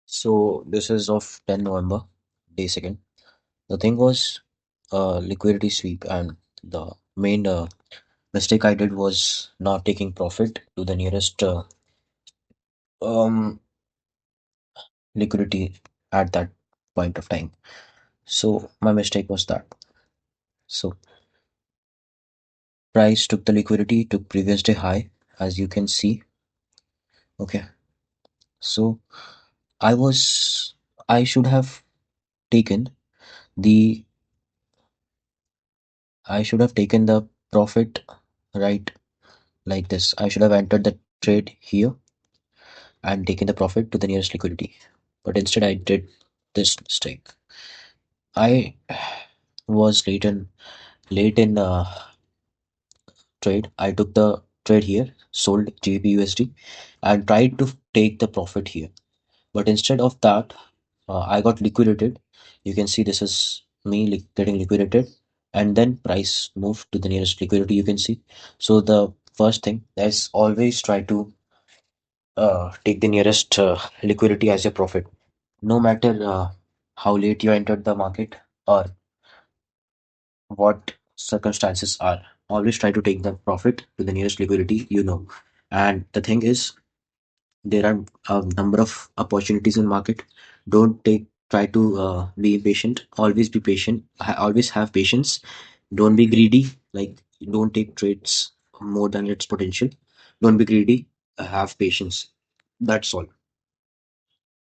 So this is of 10 November, day second. The thing was liquidity sweep, and the main mistake I did was not taking profit to the nearest um, liquidity at that point of time. So my mistake was that. So price took the liquidity, took previous day high, as you can see. Okay. So I was I should have taken the I should have taken the profit right like this. I should have entered the trade here and taken the profit to the nearest liquidity. But instead, I did this mistake. I was late in trade. I took the trade here, sold JPUSD, and tried to take the profit here. But instead of that, I got liquidated. You can see this is me getting liquidated, and then price moved to the nearest liquidity. You can see. So the first thing is always try to take the nearest liquidity as your profit, no matter how late you entered the market or what circumstances are. Always try to take the profit to the nearest liquidity you know. And the thing is, there are a number of opportunities in market. Don't take try to be impatient. Always be patient. Always have patience. Don't be greedy. Like, don't take trades more than its potential. Don't be greedy. Have patience. That's all.